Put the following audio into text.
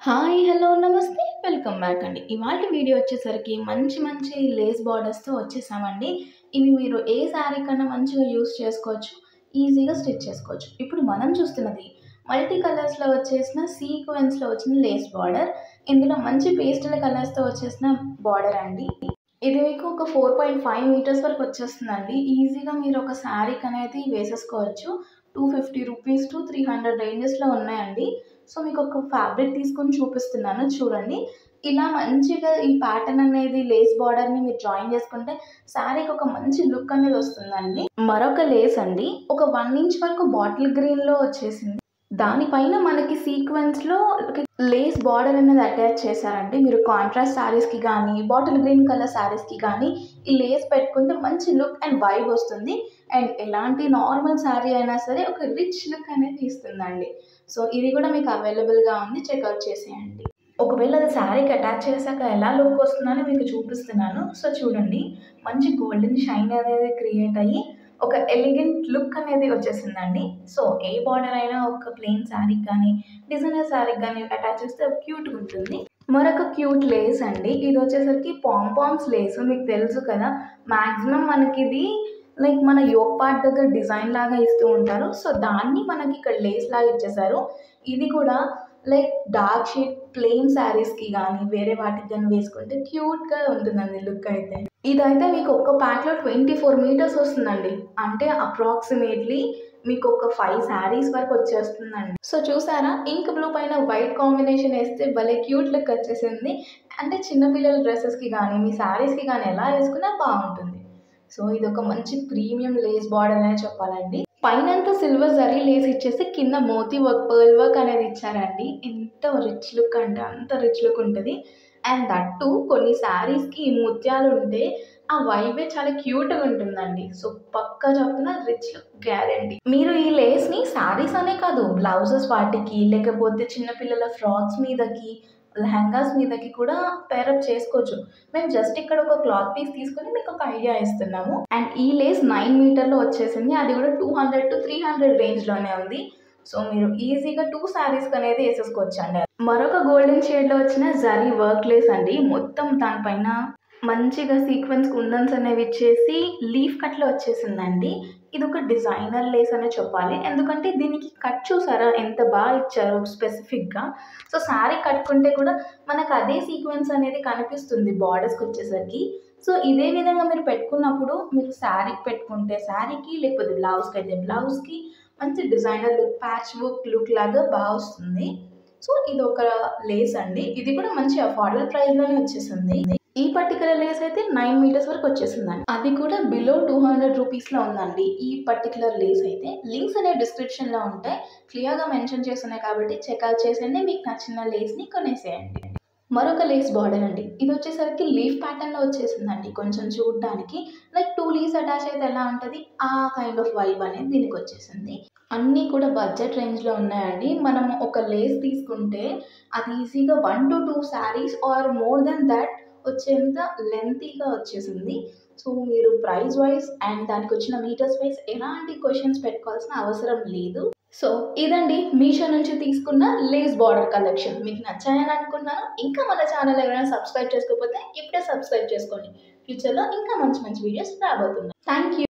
Hi hello నమస్తే welcome back అండి. ఇవాళ వీడియో వచ్చేసరికి మంచి మంచి లేస్ బార్డర్స్తో వచ్చేసామండి. ఇవి మీరు ఏ శారీ కన్నా మంచిగా యూస్ చేసుకోవచ్చు, ఈజీగా స్టిచ్ చేసుకోవచ్చు. ఇప్పుడు మనం చూస్తున్నది మల్టీ కలర్స్లో వచ్చేసిన సీక్వెన్స్లో వచ్చిన లేస్ బార్డర్. ఇందులో మంచి పేస్టల్ కలర్స్తో వచ్చేసిన బార్డర్ అండి. ఇది మీకు ఒక 4.5 మీటర్స్ వరకు వచ్చేస్తుందండి. ఈజీగా మీరు ఒక శారీకి అనేది వేసేసుకోవచ్చు. 250 రూపీస్ టు 300 రేంజెస్లో ఉన్నాయండి. సో మీకు ఒక ఫ్యాబ్రిక్ తీసుకొని చూపిస్తున్నాను చూడండి. ఇలా మంచిగా ఈ ప్యాటర్న్ అనేది లేస్ బార్డర్ని మీరు జాయిన్ చేసుకుంటే శారీకి ఒక మంచి లుక్ అనేది వస్తుందండి. మరొక లేస్ అండి, ఒక 1 ఇంచ్ వరకు బాటిల్ గ్రీన్లో వచ్చేసింది. దానిపైన మనకి సీక్వెన్స్లో లేస్ బార్డర్ అనేది అటాచ్ చేశారండి. మీరు కాంట్రాస్ట్ శారీస్కి కానీ బాటిల్ గ్రీన్ కలర్ శారీస్కి కానీ ఈ లేస్ పెట్టుకుంటే మంచి లుక్ అండ్ వైబ్ వస్తుంది. అండ్ ఎలాంటి నార్మల్ శారీ అయినా సరే ఒక రిచ్ లుక్ అనేది ఇస్తుందండి. సో ఇది కూడా మీకు అవైలబుల్గా ఉంది, చెక్అవుట్ చేసేయండి. ఒకవేళ అది శారీకి అటాచ్ చేశాక ఎలా లుక్ వస్తుందని మీకు చూపిస్తున్నాను. సో చూడండి, మంచి గోల్డెన్ షైన్ అనేది క్రియేట్ అయ్యి ఒక ఎలిగెంట్ లుక్ అనేది వచ్చేసిందండి. సో ఏ బార్డర్ అయినా ఒక ప్లెయిన్ శారీకి కానీ డిజైనర్ శారీకి కానీ అటాచ్ చేస్తే క్యూట్గా ఉంటుంది. మరొక క్యూట్ లేస్ అండి, ఇది వచ్చేసరికి పాంపామ్స్ లేస్. మీకు తెలుసు కదా, మ్యాక్సిమం మనకి ఇది లైక్ మన యోక్ పార్ట్ దగ్గర డిజైన్ లాగా ఇస్తూ ఉంటారు. సో దాన్ని మనకి ఇక్కడ లేస్ లాగా ఇచ్చేసారు. ఇది కూడా లైక్ డార్క్ షేడ్ ప్లెయిన్ శారీస్కి కానీ వేరే వాటికి కానీ వేసుకుంటే క్యూట్గా ఉంటుందండి లుక్ అయితే. ఇదైతే మీకు ఒక ప్యాక్లో 24 మీటర్స్ వస్తుందండి. అంటే అప్రాక్సిమేట్లీ మీకు ఒక 5 శారీస్ వరకు వచ్చేస్తుందండి. సో చూసారా, ఇంక్ బ్లూ పైన వైట్ కాంబినేషన్ వేస్తే భలే క్యూట్ లుక్ వచ్చేసింది. అంటే చిన్నపిల్లల డ్రెస్సెస్కి కానీ మీ శారీస్కి కానీ ఎలా వేసుకున్నా బాగుంటుంది. సో ఇది ఒక మంచి ప్రీమియం లేస్ బార్డర్ అనే చెప్పాలండి. పైనంతా సిల్వర్ జరీ లేస్ ఇచ్చేసి కింద మోతీ వర్క్, పర్ల్ వర్క్ అనేది ఇచ్చారండి. ఎంత రిచ్ లుక్ అంటే అంత రిచ్ లుక్ ఉంటుంది. అండ్ దట్టు కొన్ని శారీస్కి ఈ ముత్యాలు ఉంటే ఆ వైబే చాలా క్యూట్గా ఉంటుందండి. సో పక్కా చెప్తున్నా, రిచ్ లుక్ గ్యారంటీ. మీరు ఈ లేస్ని శారీస్ అనే కాదు, బ్లౌజెస్ వాటికి లేకపోతే చిన్నపిల్లల ఫ్రాక్స్ మీదకి లెహంగాస్ మీదకి కూడా పేరప్ చేసుకోవచ్చు. మేము జస్ట్ ఇక్కడ ఒక క్లాత్ పీస్ తీసుకొని మీకు ఒక ఐడియా ఇస్తున్నాము. అండ్ ఈ లేస్ 9 మీటర్లో వచ్చేసింది. అది కూడా 200 to 300 రేంజ్లోనే ఉంది. సో మీరు ఈజీగా 2 శారీస్కి అనేది వేసేసుకోవచ్చు అండి. మరొక గోల్డెన్ షేడ్లో వచ్చిన జరీ వర్క్ లేస్ అండి. మొత్తం దానిపైన మంచిగా సీక్వెన్స్ కుందన్స్ అనేవి ఇచ్చేసి లీఫ్ కట్లో వచ్చేసిందండి. ఇది ఒక డిజైనర్ లేస్ అనే చెప్పాలి. ఎందుకంటే దీనికి కట్ చూసారా ఎంత బాగా ఇచ్చారు స్పెసిఫిక్గా. సో శారీ కట్టుకుంటే కూడా మనకు అదే సీక్వెన్స్ అనేది కనిపిస్తుంది బార్డర్స్కి వచ్చేసరికి. సో ఇదే విధంగా మీరు పెట్టుకున్నప్పుడు మీరు శారీకి పెట్టుకుంటే శారీకి, లేకపోతే బ్లౌజ్కి అయితే బ్లౌజ్కి మంచి designer look, patch work look లాగా బాగా వస్తుంది. సో ఇది ఒక లేస్ అండి. ఇది కూడా మంచి అఫోర్డబుల్ ప్రైస్లోనే వచ్చేసింది. ఈ పర్టికులర్ లేస్ అయితే 9 మీటర్స్ వరకు వచ్చేసిందండి. అది కూడా బిలో 200 రూపీస్లో ఉందండి. ఈ పర్టికులర్ లేస్ అయితే లింక్స్ అనే డిస్క్రిప్షన్లో ఉంటాయి, క్లియర్గా మెన్షన్ చేస్తున్నాయి కాబట్టి చెక్అవుట్ చేసేయండి. మీకు నచ్చిన లేస్ని కొనేసేయండి. మరొక లేస్ బార్డర్ అండి, ఇది వచ్చేసరికి లీఫ్ ప్యాటర్న్లో వచ్చేసిందండి. కొంచెం చూడడానికి లైక్ 2 లీవ్స్ అటాచ్ అయితే ఎలా ఉంటుంది ఆ కైండ్ ఆఫ్ వైబ్ అనేది దీనికి వచ్చేసింది. అన్నీ కూడా బడ్జెట్ రేంజ్లో ఉన్నాయండి. మనం ఒక లేస్ తీసుకుంటే అది ఈజీగా 1 to 2 saris are more than that వచ్చేంత లెంతీగా వచ్చేసింది. సో మీరు ప్రైస్ వైజ్ అండ్ దానికి వచ్చిన మీటర్స్ వైజ్ ఎలాంటి క్వశ్చన్స్ పెట్టుకోవాల్సిన అవసరం లేదు. సో ఇదండి మీషో నుంచి తీసుకున్న లేస్ బార్డర్ కలెక్షన్. మీకు నచ్చాయని అనుకున్నాను. ఇంకా మన ఛానల్ ఎవరైనా సబ్స్క్రైబ్ చేసుకోకపోతే ఇప్పుడే సబ్స్క్రైబ్ చేసుకోండి. ఫ్యూచర్లో ఇంకా మంచి మంచి వీడియోస్ రాబోతున్నాయి. Thank you.